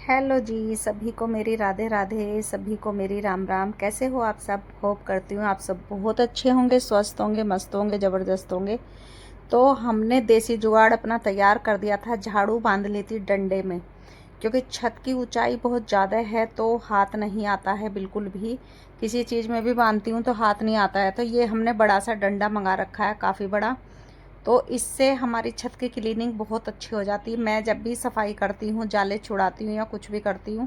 Hello जी, सभी को मेरी राधे राधे, सभी को मेरी राम राम। कैसे हो आप सब? होप करती हूँ आप सब बहुत अच्छे होंगे, स्वस्थ होंगे, मस्त होंगे, ज़बरदस्त होंगे। तो हमने देसी जुगाड़ अपना तैयार कर दिया था। झाड़ू बांध ली थी डंडे में, क्योंकि छत की ऊंचाई बहुत ज़्यादा है तो हाथ नहीं आता है बिल्कुल भी। किसी चीज़ में भी बांधती हूँ तो हाथ नहीं आता है। तो ये हमने बड़ा सा डंडा मंगा रखा है, काफ़ी बड़ा। तो इससे हमारी छत की क्लीनिंग बहुत अच्छी हो जाती है। मैं जब भी सफाई करती हूँ, जाले छुड़ाती हूँ या कुछ भी करती हूँ,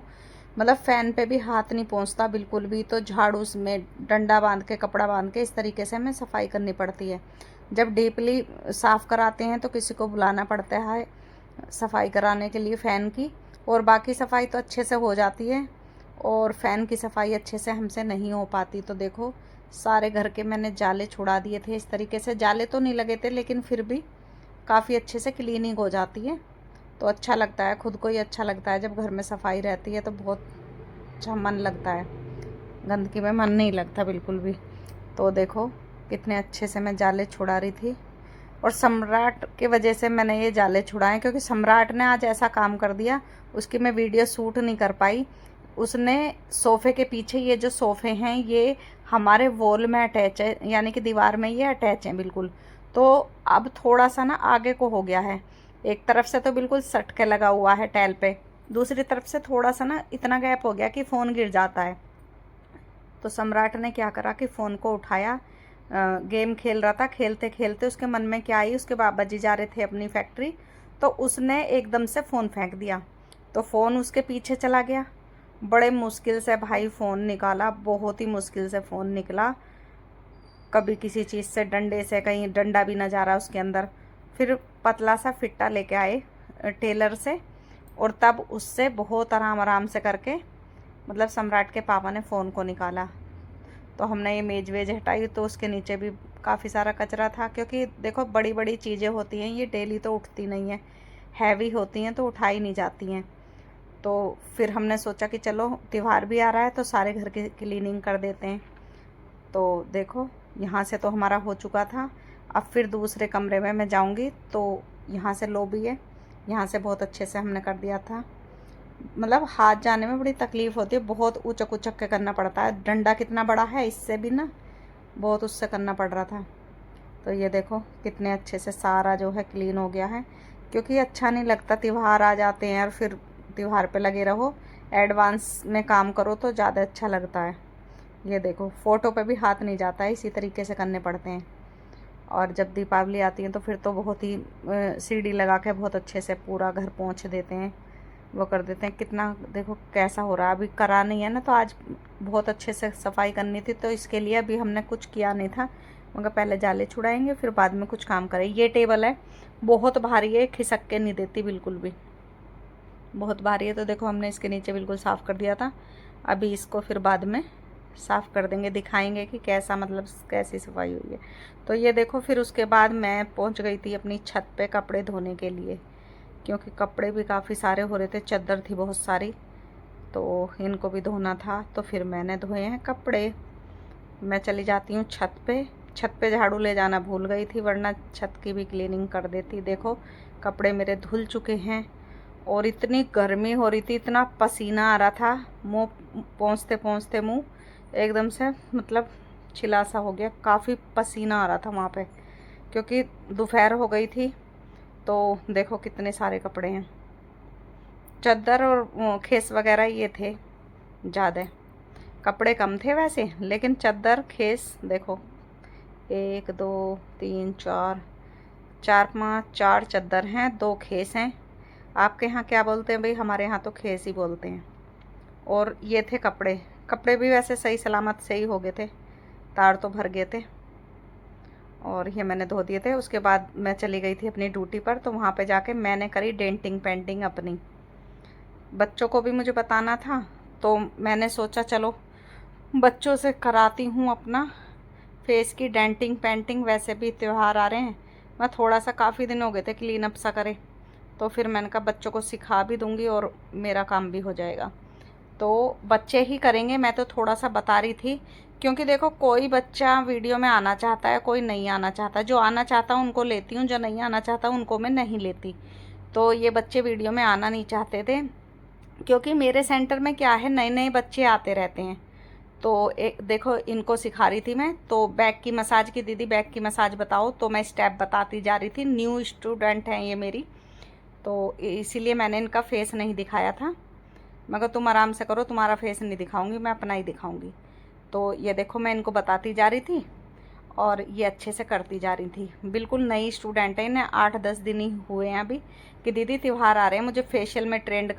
मतलब फ़ैन पे भी हाथ नहीं पहुँचता बिल्कुल भी। तो झाड़ू में डंडा बांध के, कपड़ा बांध के, इस तरीके से हमें सफाई करनी पड़ती है। जब डीपली साफ़ कराते हैं तो किसी को बुलाना पड़ता है सफाई कराने के लिए फ़ैन की। और बाकी सफाई तो अच्छे से हो जाती है, और फ़ैन की सफाई अच्छे से हमसे नहीं हो पाती। तो देखो, सारे घर के मैंने जाले छुड़ा दिए थे इस तरीके से। जाले तो नहीं लगे थे, लेकिन फिर भी काफ़ी अच्छे से क्लीनिंग हो जाती है। तो अच्छा लगता है, खुद को ही अच्छा लगता है जब घर में सफाई रहती है तो बहुत अच्छा मन लगता है। गंदगी में मन नहीं लगता बिल्कुल भी। तो देखो कितने अच्छे से मैं जाले छुड़ा रही थी। और सम्राट की वजह से मैंने ये जाले छुड़ाए, क्योंकि सम्राट ने आज ऐसा काम कर दिया, उसकी मैं वीडियो शूट नहीं कर पाई। उसने सोफ़े के पीछे, ये जो सोफ़े हैं ये हमारे वॉल में अटैच है, यानी कि दीवार में ये अटैच हैं बिल्कुल। तो अब थोड़ा सा ना आगे को हो गया है। एक तरफ से तो बिल्कुल सट के लगा हुआ है टैल पे, दूसरी तरफ से थोड़ा सा ना इतना गैप हो गया कि फ़ोन गिर जाता है। तो सम्राट ने क्या करा कि फ़ोन को उठाया, गेम खेल रहा था, खेलते खेलते उसके मन में क्या आई, उसके बाबा जी जा रहे थे अपनी फैक्ट्री, तो उसने एकदम से फ़ोन फेंक दिया। तो फ़ोन उसके पीछे चला गया। बड़े मुश्किल से भाई फ़ोन निकाला, बहुत ही मुश्किल से फ़ोन निकला। कभी किसी चीज़ से, डंडे से, कहीं डंडा भी न जा रहा उसके अंदर। फिर पतला सा फिट्टा लेके आए टेलर से, और तब उससे बहुत आराम आराम से करके, मतलब सम्राट के पापा ने फ़ोन को निकाला। तो हमने ये मेज वेज हटाई, तो उसके नीचे भी काफ़ी सारा कचरा था, क्योंकि देखो बड़ी बड़ी चीज़ें होती हैं, ये डेली तो उठती नहीं है, हैवी होती हैं तो उठाई नहीं जाती हैं। तो फिर हमने सोचा कि चलो त्यौहार भी आ रहा है तो सारे घर की क्लीनिंग कर देते हैं। तो देखो यहाँ से तो हमारा हो चुका था। अब फिर दूसरे कमरे में मैं जाऊँगी, तो यहाँ से लॉबी है, यहाँ से बहुत अच्छे से हमने कर दिया था। मतलब हाथ जाने में बड़ी तकलीफ़ होती है, बहुत ऊचक ऊचक के करना पड़ता है। डंडा कितना बड़ा है, इससे भी ना बहुत उससे करना पड़ रहा था। तो ये देखो कितने अच्छे से सारा जो है क्लीन हो गया है, क्योंकि अच्छा नहीं लगता त्यौहार आ जाते हैं और फिर त्यौहार पे लगे रहो। एडवांस में काम करो तो ज़्यादा अच्छा लगता है। ये देखो फ़ोटो पे भी हाथ नहीं जाता है, इसी तरीके से करने पड़ते हैं। और जब दीपावली आती है तो फिर तो बहुत ही सीढ़ी लगा के बहुत अच्छे से पूरा घर पोंछ देते हैं, वो कर देते हैं। कितना देखो कैसा हो रहा है, अभी करा नहीं है ना, तो आज बहुत अच्छे से सफाई करनी थी, तो इसके लिए अभी हमने कुछ किया नहीं था। मगर पहले जाले छुड़ाएंगे, फिर बाद में कुछ काम करें। ये टेबल है, बहुत भारी है, खिसक के नहीं देती बिल्कुल भी, बहुत भारी है। तो देखो हमने इसके नीचे बिल्कुल साफ़ कर दिया था। अभी इसको फिर बाद में साफ़ कर देंगे, दिखाएंगे कि कैसा, मतलब कैसी सफाई हुई है। तो ये देखो फिर उसके बाद मैं पहुंच गई थी अपनी छत पे कपड़े धोने के लिए, क्योंकि कपड़े भी काफ़ी सारे हो रहे थे, चादर थी बहुत सारी, तो इनको भी धोना था। तो फिर मैंने धोए हैं कपड़े। मैं चली जाती हूँ छत पे। छत पे झाड़ू ले जाना भूल गई थी, वरना छत की भी क्लीनिंग कर देती। देखो कपड़े मेरे धुल चुके हैं, और इतनी गर्मी हो रही थी, इतना पसीना आ रहा था, मुँह पोंछते पोंछते मुँह एकदम से मतलब छिला सा हो गया। काफ़ी पसीना आ रहा था वहाँ पे, क्योंकि दोपहर हो गई थी। तो देखो कितने सारे कपड़े हैं, चादर और खेस वगैरह ये थे ज़्यादा। कपड़े कम थे वैसे, लेकिन चादर खेस देखो, 1 2 3 4, 4 5, 4 चादर हैं, 2 खेस हैं। आपके यहाँ क्या बोलते हैं भाई? हमारे यहाँ तो खेस ही बोलते हैं। और ये थे कपड़े। कपड़े भी वैसे सही सलामत से ही हो गए थे, तार तो भर गए थे। और ये मैंने धो दिए थे। उसके बाद मैं चली गई थी अपनी ड्यूटी पर, तो वहाँ पे जाके मैंने करी डेंटिंग पेंटिंग अपनी। बच्चों को भी मुझे बताना था, तो मैंने सोचा चलो बच्चों से कराती हूँ अपना फेस की डेंटिंग पेंटिंग। वैसे भी त्यौहार आ रहे हैं, मैं थोड़ा सा, काफ़ी दिन हो गए थे क्लीन अप सा करे, तो फिर मैंने कहा बच्चों को सिखा भी दूँगी और मेरा काम भी हो जाएगा। तो बच्चे ही करेंगे, मैं तो थोड़ा सा बता रही थी, क्योंकि देखो कोई बच्चा वीडियो में आना चाहता है, कोई नहीं आना चाहता। जो आना चाहता हूँ उनको लेती हूँ, जो नहीं आना चाहता उनको मैं नहीं लेती। तो ये बच्चे वीडियो में आना नहीं चाहते थे, क्योंकि मेरे सेंटर में क्या है, नए नए बच्चे आते रहते हैं। तो एक देखो, इनको सिखा रही थी मैं, तो बैक की मसाज की, दीदी बैक की मसाज बताओ, तो मैं स्टेप बताती जा रही थी। न्यू स्टूडेंट हैं ये मेरी, तो इसीलिए मैंने इनका फेस नहीं दिखाया था। मगर तुम आराम से करो, तुम्हारा फेस नहीं दिखाऊंगी, मैं अपना ही दिखाऊंगी। तो ये देखो, मैं इनको बताती जा रही थी और ये अच्छे से करती जा रही थी। बिल्कुल नई स्टूडेंट है, इन्हें 8-10 दिन ही हुए हैं अभी, कि दीदी त्यौहार आ रहे हैं, मुझे फेशियल में ट्रेंड